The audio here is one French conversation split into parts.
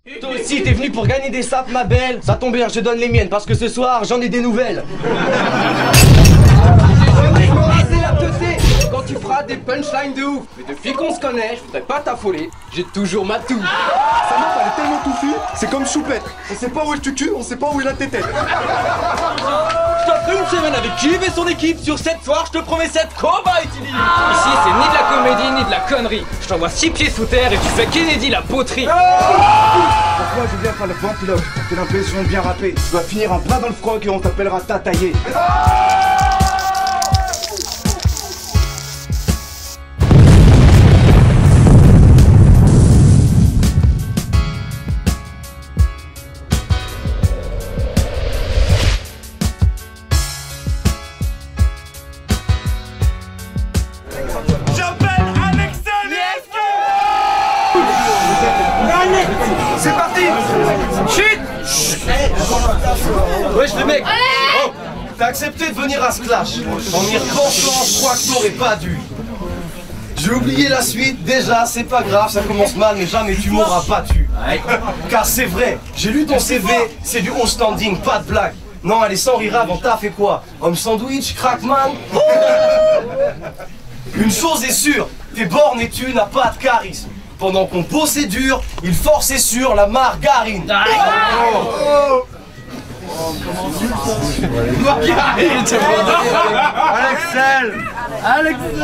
Toi aussi, t'es venu pour gagner des sapes, ma belle. Ça tombe bien, je donne les miennes parce que ce soir, j'en ai des nouvelles. C'est la teutée quand tu feras des punchlines de ouf. Mais depuis qu'on se connaît, je voudrais pas t'affoler. J'ai toujours ma toux. Sa meuf, elle est tellement touffue, c'est comme choupette. On sait pas où est le tutu, on sait pas où est la tétette. Je t'offre une semaine avec Yves et son équipe. Sur 7 soirs, je te promets 7 combats utilisés. Ici, c'est ni de la comédie, ni de la connerie. Je t'envoie 6 pieds sous terre et tu fais Kennedy la poterie. Pourquoi je viens faire le point pilote? T'as l'impression de bien rapper. Tu vas finir en plein dans le froc et on t'appellera Tataillé. C'est parti! Chut! Wesh les mecs. Oh, t'as accepté de venir à ce clash. En y repensant, je crois que t'aurais pas dû. J'ai oublié la suite, déjà, c'est pas grave, ça commence mal, mais jamais tu m'auras battu. Car c'est vrai, j'ai lu ton CV, c'est du haut standing, pas de blague. Non, allez, sans rire avant, t'as fait quoi? Homme sandwich, crackman? Une chose est sûre, t'es borné et tu n'as pas de charisme. Pendant qu'on bossait dur, il forçait sur la margarine. Margarine. Alexel.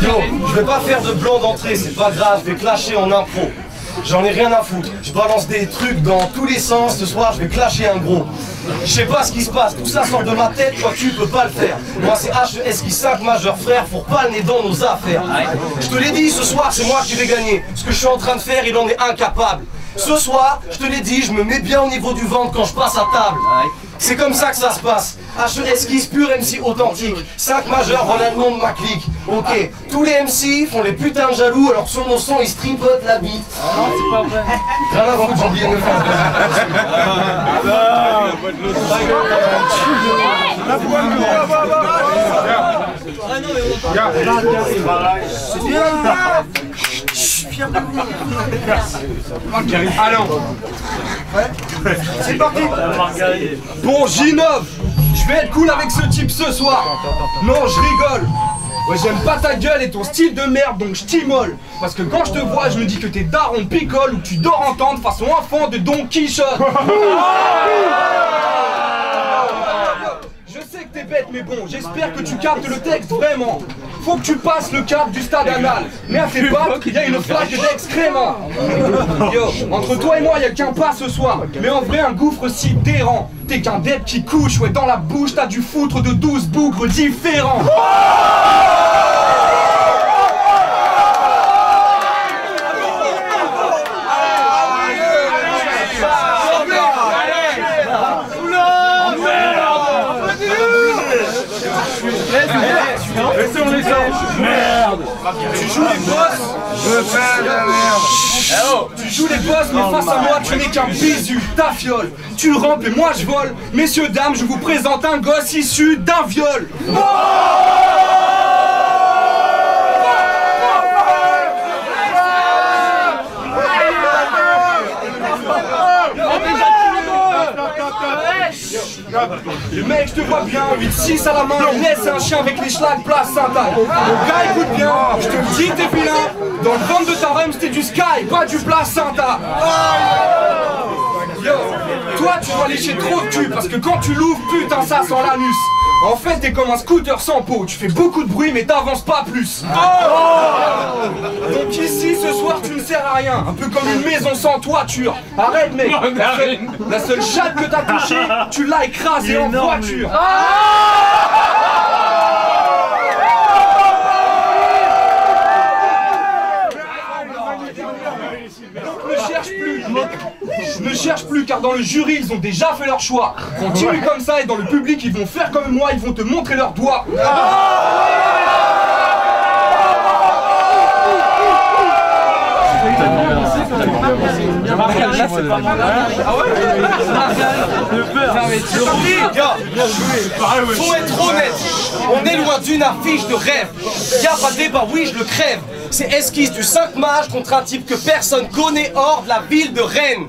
Yo, je vais pas faire de blanc d'entrée, c'est pas grave, je vais clasher en impro. J'en ai rien à foutre, je balance des trucs dans tous les sens, ce soir je vais clasher un gros. Je sais pas ce qui se passe, tout ça sort de ma tête, toi tu peux pas le faire. Moi c'est HES qui 5 majeur frère, faut pas le nez dans nos affaires. Je te l'ai dit, ce soir c'est moi qui vais gagner. Ce que je suis en train de faire, il en est incapable. Ce soir, je te l'ai dit, je me mets bien au niveau du ventre quand je passe à table. C'est comme ça que ça se passe. HES Kiss pur MC authentique. 5 majeurs, voilà le nom de ma clique. Ok, tous les MC font les putains de jaloux alors que sur mon son ils stripotent la bite. Non, c'est pas vrai. Rien à foutre, j'ai oublié de me faire. C'est bien. Allons. C'est parti. Bon, j'innove. Je vais être cool avec ce type ce soir. Non, je rigole. Ouais, j'aime pas ta gueule et ton style de merde, donc je t'immole. Parce que quand je te vois, je me dis que t'es daron picole ou que tu dors en tente façon enfant de Don Quichotte. Je sais que t'es bête, mais bon, j'espère que tu captes le texte vraiment. Faut que tu passes le cap du stade anal. Mais à tes pattes, il y a une flaque d'excréments. Yo, entre toi et moi, y a qu'un pas ce soir. Mais en vrai, un gouffre si dérange. T'es qu'un dep qui couche, ouais, dans la bouche, t'as du foutre de 12 bougres différents. Merde! Tu joues les boss? Je fais de la merde! Tu joues les boss, mais face à moi, tu n'es qu'un bisu, ta fiole! Tu rampes et moi je vole! Messieurs, dames, je vous présente un gosse issu d'un viol! Mec, je te vois bien, 8-6 à la main, laisse un chien avec les schlags placenta. Mon gars, écoute bien, je te le dis, t'es vilain. Dans le ventre de ta rhum, c'était du sky, pas du placenta. Yo, toi, tu dois lécher trop de cul, parce que quand tu l'ouvres, putain, ça sent l'anus. En fait, t'es comme un scooter sans peau, tu fais beaucoup de bruit, mais t'avances pas plus. Donc ici, ce soir, tu ne sers à rien, un peu comme une maison sans toiture. Arrête, mec, la seule chatte que t'as touchée, tu l'as écrasée en voiture. Ne cherche plus car dans le jury ils ont déjà fait leur choix. Continue comme ça et dans le public ils vont faire comme moi, ils vont te montrer leurs doigts. Faut être honnête, on est loin d'une affiche de rêve. Y'a pas de débat, oui je le crève. C'est esquisse du 5 mages contre un type que personne connaît hors de la ville de Rennes.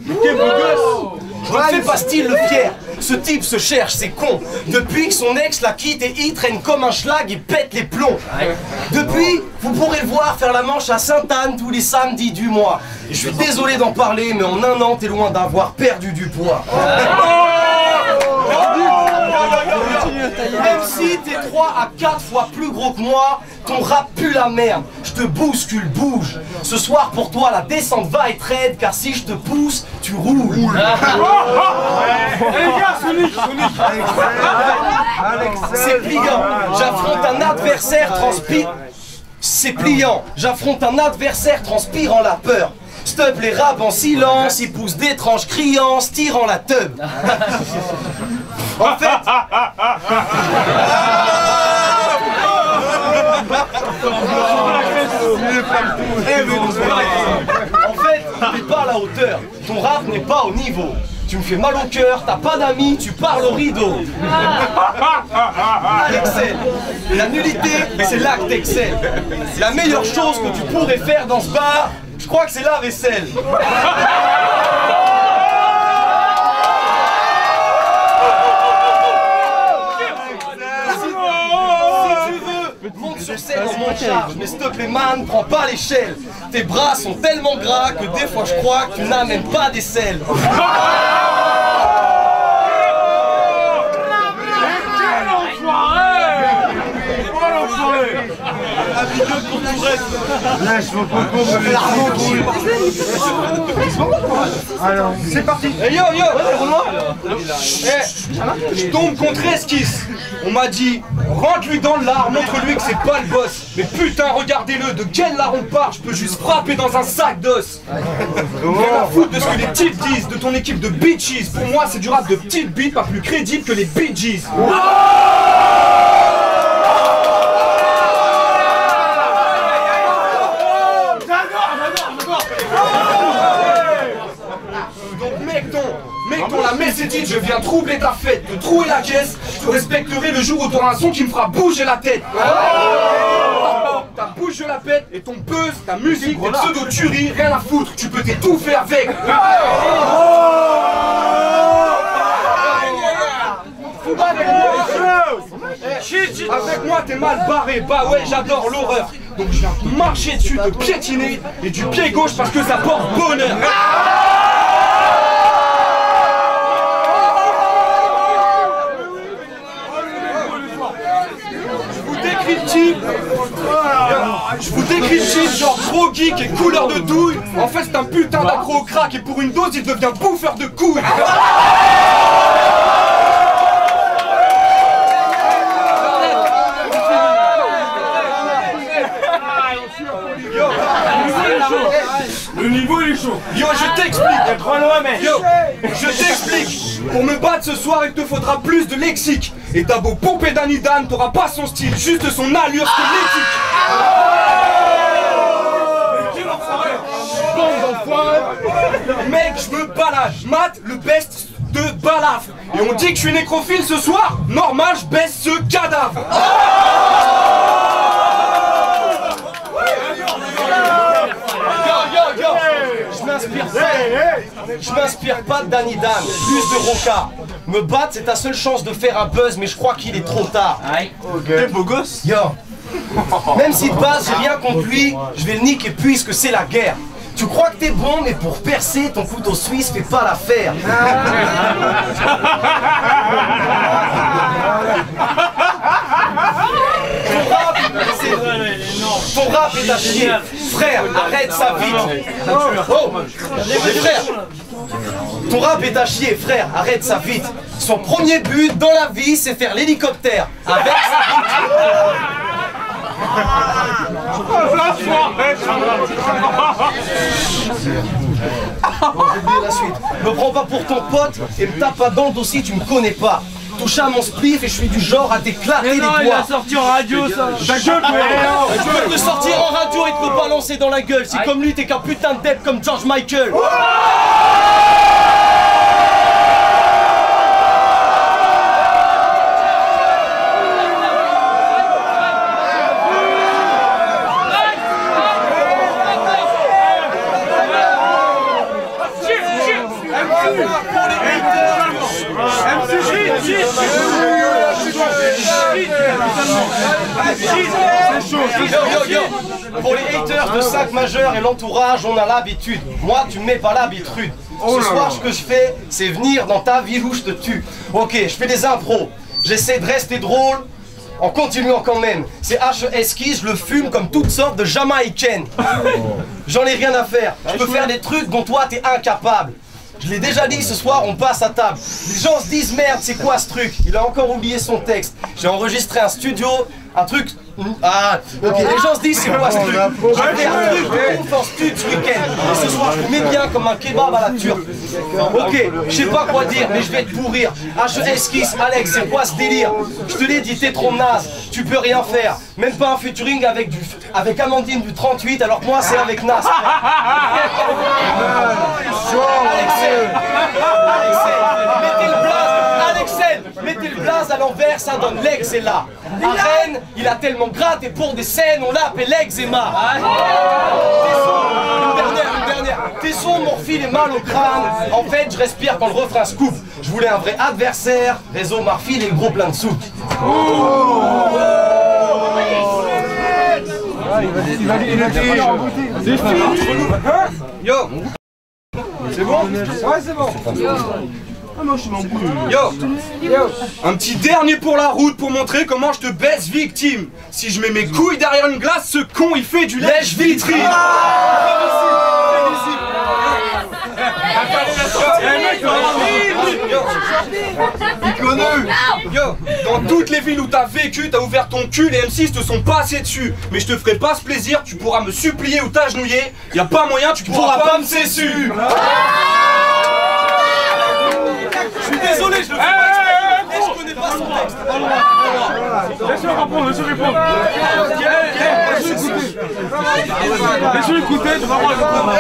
Je ne fais pas style le fier. Ce type se cherche, c'est con. Depuis que son ex la quitte et il traîne comme un schlag et pète les plombs. Depuis, vous pourrez le voir faire la manche à Sainte-Anne tous les samedis du mois. Et je suis désolé d'en parler, mais en un an, t'es loin d'avoir perdu du poids. Même si t'es 3 à 4 fois plus gros que moi, ton rap pue la merde. Je te bouscule, bouge. Ce soir pour toi la descente va être raide, car si je te pousse, tu roules. C'est pliant, j'affronte un adversaire C'est pliant, j'affronte un adversaire transpirant la peur. Stop les rap en silence, il pousse d'étranges criances, tirant la teub. En fait... t'es pas à la hauteur, ton rap n'est pas au niveau. Tu me fais mal au cœur, t'as pas d'amis, tu parles au rideau. Alexel, la nullité, c'est là que t'excelles. La meilleure chose que tu pourrais faire dans ce bar, je crois que c'est la vaisselle. Monte sur scène en mon charge, mais stop les man, prends pas l'échelle. Tes bras sont tellement gras que des fois je crois que tu n'as même pas d'aisselle. Alors, c'est parti. Hey yo yo, je tombe contre Esquisse. On m'a dit, rentre-lui dans l'art, montre-lui que c'est pas le boss. Mais putain, regardez-le, de quel lard on part? Je peux juste frapper dans un sac d'os. Rien à foutre de ce que les types disent, de ton équipe de bitches. Pour moi, c'est du rap de petites beats, pas plus crédible que les Bee Gees. Mec, la messe est dite, je viens troubler ta fête, te trouer la caisse, je te respecterai le jour où t'auras un son qui me fera bouger la tête. Ta bouche je la pète et ton buzz, ta musique, tes pseudo-tueries, rien à foutre, tu peux t'étouffer avec. Avec moi t'es mal barré, bah ouais j'adore l'horreur. Donc je viens te marcher dessus, te piétiner et du pied gauche parce que ça porte bonheur. Je vous décris le type, genre gros geek et couleur de douille. En fait c'est un putain d'accro au crack et pour une dose il devient bouffeur de couilles. Le niveau il est chaud. Yo, je t'explique. Yo, je t'explique. Pour me battre ce soir, il te faudra plus de lexique. Et t'as beau pomper Danny Dan, t'auras pas son style, juste son allure squelettique. Mec, je me balade, je mate le best de balafre. Et on dit que je suis nécrophile ce soir. Normal, je baisse ce cadavre. Je m'inspire pas de Danny Dan, plus de Roca. Me battre c'est ta seule chance de faire un buzz, mais je crois qu'il est trop tard. T'es beau gosse. Yo. Même si de base j'ai rien contre lui, je vais le niquer puisque c'est la guerre. Tu crois que t'es bon, mais pour percer, ton couteau suisse fait pas l'affaire. Ton rap est à chier. Frère, arrête ça vite. Oh, frère. Ton rap est à chier, frère, arrête ça vite. Son premier but dans la vie, c'est faire l'hélicoptère. Avec sa Bon, j'ai oublié la suite. Me prends pas pour ton pote et me tape pas dans le dossier, tu me connais pas. touché à mon spliff et je suis du genre à t'éclater les doigts. Il a sorti en radio ça. Ta gueule, Tu peux te sortir en radio et te le balancer dans la gueule. Si comme lui t'es qu'un putain de dep comme George Michael. Pour les haters de 5 majeurs et l'entourage, on a l'habitude. Moi, tu me mets pas l'habitude. Ce soir, ce que je fais, c'est venir dans ta ville où je te tue. Ok, je fais des impros. J'essaie de rester drôle en continuant quand même. C'est H.E.S.K. je le fume comme toutes sortes de Jamaïcaines. J'en ai rien à faire. Je peux faire des trucs dont toi, t'es incapable. Je l'ai déjà dit, ce soir on passe à table. Les gens se disent merde, c'est quoi ce truc? Il a encore oublié son texte. J'ai enregistré un studio, un truc. Ah, ok, les gens se disent c'est quoi ce truc? J'ai fait un truc de ouf en studio ce week-end. Et ce soir je te mets bien comme un kebab à la turque. Ok, je sais pas quoi dire, mais je vais te pourrir. H.E.S.K. Alex, c'est quoi ce délire? Je te l'ai dit, t'es trop naze, tu peux rien faire. Même pas un featuring avec Amandine du 38, alors que moi c'est avec Nas. Mettez le blaze à l'envers, ça donne l'eczéma. À Rennes, il a tellement gratté pour des scènes, on l'appelle l'eczéma. Une dernière. Tes sons m'ont refilé mal au crâne. En fait, je respire quand le refrain se coupe. Je voulais un vrai adversaire. Réseau m'a refilé le gros plein de sous. Yo. C'est bon? Ouais, c'est bon. Yo, un petit dernier pour la route pour montrer comment je te baisse victime. Si je mets mes couilles derrière une glace, ce con il fait du lèche-vitrine. Yo, dans toutes les villes où t'as vécu, t'as ouvert ton cul, les M6 te sont passés dessus. Mais je te ferai pas ce plaisir, tu pourras me supplier ou t'agenouiller. Y a pas moyen, tu pourras pas me cessu. Je suis désolé, je le fais pas exprès, je connais pas son texte. Laisse-le répondre, laisse-le répondre. Laisse-le écouter, tu vas voir le répondre.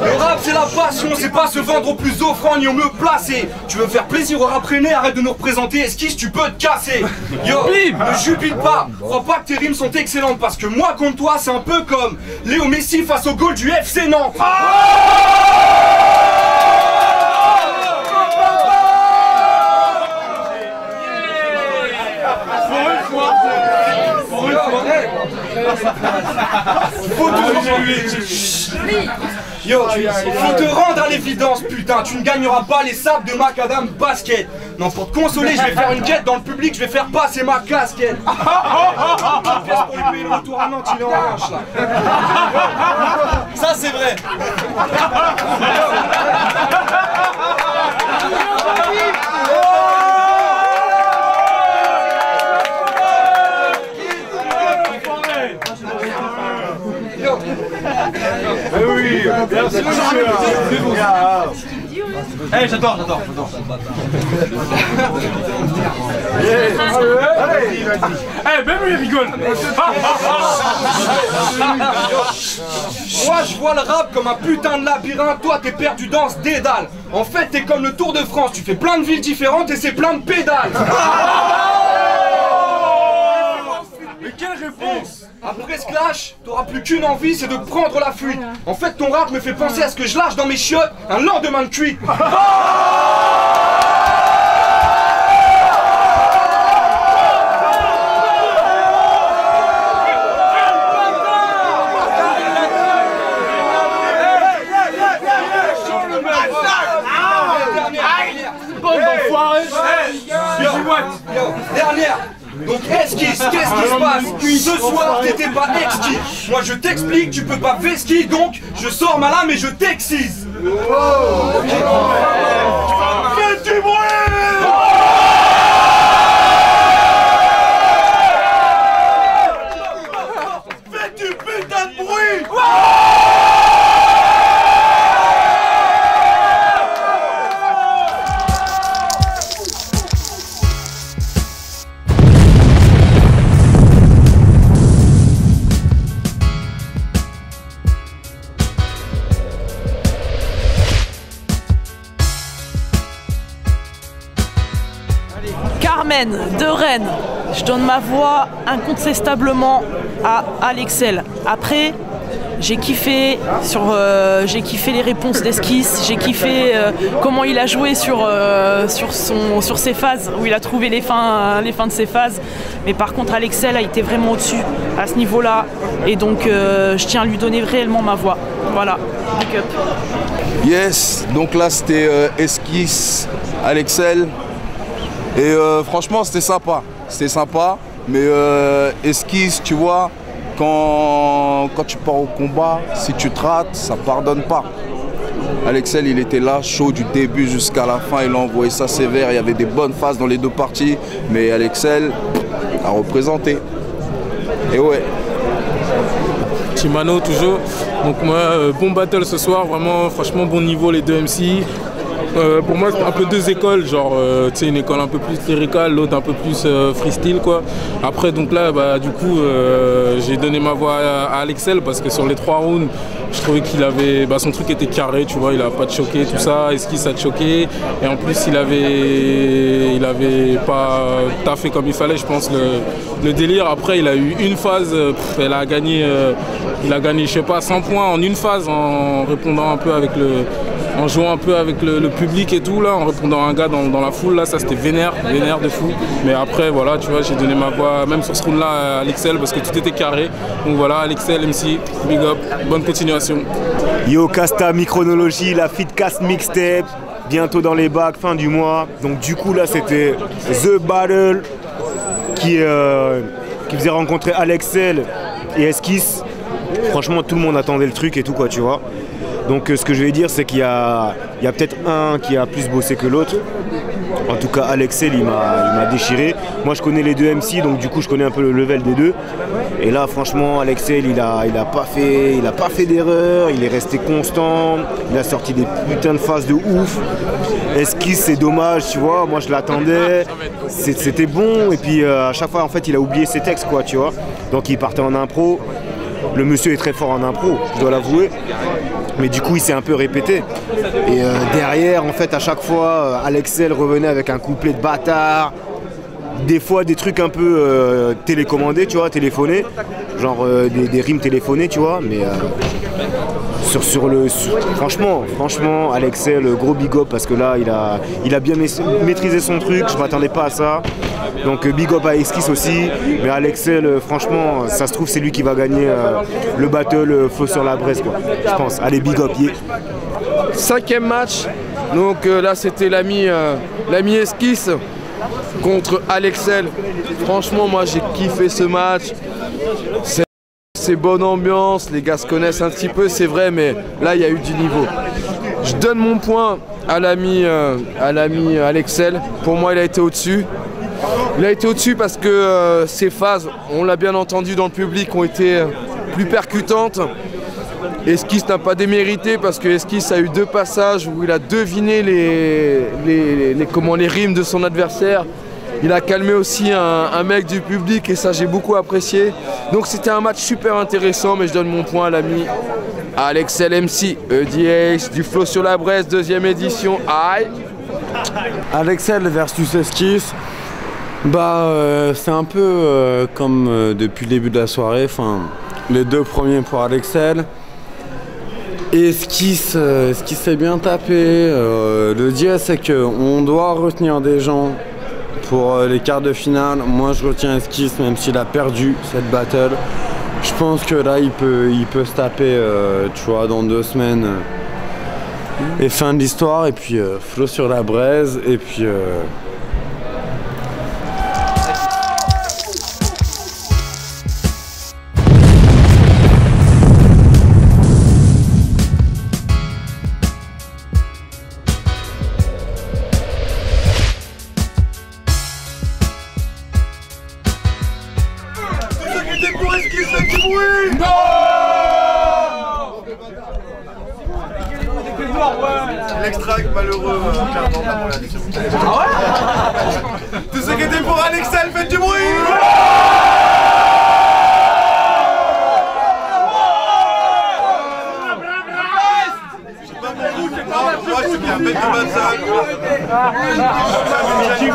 Le rap c'est la passion, c'est pas se vendre au plus offrant ni au mieux placé. Tu veux faire plaisir au rap rennais, arrête de nous représenter, esquisse tu peux te casser. Yo, ne jubile pas, crois pas que tes rimes sont excellentes parce que moi contre toi c'est un peu comme Léo Messi face au goal du FC Nantes. Yo, faut te rendre à l'évidence, putain, tu ne gagneras pas les sables de Macadam Basket. Non, pour te consoler, je vais faire une quête dans le public, je vais faire passer ma casquette. Une pièce pour lui payer le retour à Nantes, il est en hanche là. Ça c'est vrai. Oui, bien sûr. Eh, j'adore. Eh, même lui rigole. Moi je vois le rap comme un putain de labyrinthe, toi t'es perdu dans ce dédale. En fait t'es comme le Tour de France, tu fais plein de villes différentes et c'est plein de pédales. Mais quelle réponse? Après ce clash, t'auras plus qu'une envie, c'est de prendre la fuite. En fait ton rap me fait penser à ce que je lâche dans mes chiottes un lendemain de cuite. Dernière. Donc esquisse, qu'est-ce qui se passe? Ce soir t'étais pas exquis. Moi je t'explique, tu peux pas vesquis, donc je sors ma lame et je t'excise. Fais du bruit! Fais du putain de bruit! semaine de Rennes, je donne ma voix incontestablement à Alexel. Après, j'ai kiffé les réponses d'Esquisse, j'ai kiffé comment il a joué sur ses phases, où il a trouvé les fins de ses phases. Mais par contre, Alexel a été vraiment au-dessus à ce niveau-là. Et donc, je tiens à lui donner réellement ma voix. Voilà, big up. Yes, donc là c'était Esquisse, Alexel. Et franchement, c'était sympa. Mais Esquisse, tu vois, quand tu pars au combat, si tu te rates, ça pardonne pas. Alexel, il était là, chaud du début jusqu'à la fin, il a envoyé ça sévère, il y avait des bonnes phases dans les deux parties, mais Alexel a représenté. Et ouais. Chimano toujours. Donc moi, bon battle ce soir, vraiment, franchement bon niveau les deux MC. Pour moi, c'est un peu deux écoles, genre, tu sais, une école un peu plus lyricale, l'autre un peu plus freestyle, quoi. Après, donc là, bah, du coup, j'ai donné ma voix à Alexel parce que sur les 3 rounds, je trouvais qu'il avait, bah, son truc était carré, tu vois, il a pas de choqué, tout ça, Esquisse a choqué, et en plus, il avait pas taffé comme il fallait, je pense, le délire. Après, il a eu une phase, il a gagné, je sais pas, 100 points en une phase en répondant un peu en jouant un peu avec le public et tout, là, en répondant à un gars dans la foule, là, ça c'était vénère de fou. Mais après, voilà, tu vois, j'ai donné ma voix, même sur ce round-là, à Alexel, parce que tout était carré. Donc voilà, Alexel, MC, big up, bonne continuation. Yo, Casta, Micronologie, la Fitcast Mixtape, bientôt dans les bacs, fin du mois. Donc du coup, là, c'était The Battle qui faisait rencontrer Alexel et Esquisse. Franchement, tout le monde attendait le truc et tout, quoi, tu vois. Donc ce que je vais dire, c'est qu'il y a peut-être un qui a plus bossé que l'autre. En tout cas, Alexel, il m'a déchiré. Moi, je connais les deux MC, donc du coup, je connais un peu le level des deux. Et là, franchement, Alexel, il a pas fait d'erreur. Il est resté constant. Il a sorti des putains de phases de ouf. Esquisse, c'est dommage, tu vois. Moi, je l'attendais. C'était bon. Et puis, à chaque fois, en fait, il a oublié ses textes, quoi, tu vois. Donc, il partait en impro. Le monsieur est très fort en impro, je dois l'avouer. Mais du coup, il s'est un peu répété. Et derrière, en fait, à chaque fois, Alexel revenait avec un couplet de bâtard. Des fois, des trucs un peu télécommandés, tu vois, téléphonés. Genre des rimes téléphonées, tu vois. Mais franchement, Alexel, gros big up parce que là, il a bien maîtrisé son truc. Je m'attendais pas à ça. Donc big up à Esquisse aussi. Mais Alexel, franchement, ça se trouve, c'est lui qui va gagner le battle Feu sur la Braise, quoi. Je pense. Allez, big up, yeah. 5e match. Donc là, c'était l'ami Esquisse contre Alexel. Franchement, moi, j'ai kiffé ce match. C'est bonne ambiance, les gars se connaissent un petit peu, c'est vrai, mais là, il y a eu du niveau. Je donne mon point à l'ami Alexel. Pour moi, il a été au-dessus. Il a été au-dessus parce que ses phases, on l'a bien entendu dans le public, ont été plus percutantes. Esquisse n'a pas démérité parce que Esquisse a eu 2 passages où il a deviné les rimes de son adversaire. Il a calmé aussi un mec du public et ça j'ai beaucoup apprécié. Donc c'était un match super intéressant, mais je donne mon point à l'ami Alexel MC, EDH, du Flow sur la Braise, 2e édition. Aïe. Alexel versus Esquisse. C'est un peu comme depuis le début de la soirée. Les 2 premiers pour Alexel. Esquisse s'est bien tapé. Le deal, c'est qu'on doit retenir des gens pour les quarts de finale. Moi, je retiens Esquisse, même s'il a perdu cette battle. Je pense que là, il peut se taper, tu vois, dans 2 semaines. Et fin de l'histoire, et puis Flow sur la Braise, et puis... Pour Esquisse, faites du bruit! Non! L'extract malheureux, clairement, pas la décision. Ah ouais? Tous ceux qui étaient pour Alexel, faites du bruit! C'est pas pour vous, c'est pas moi, je suis bien bête de Batson. Eh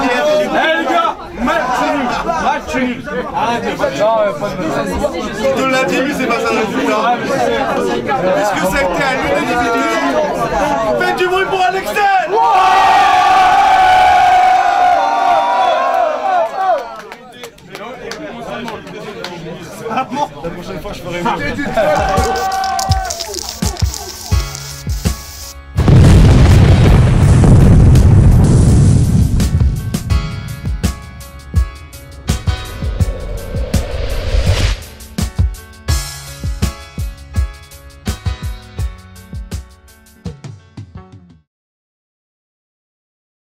les gars! Match nul. On te l'a dit, mais c'est pas ça le résultat. Est-ce que ça a été à l'unanimité? Faites du bruit pour Alexel! La prochaine fois, je ferai mieux.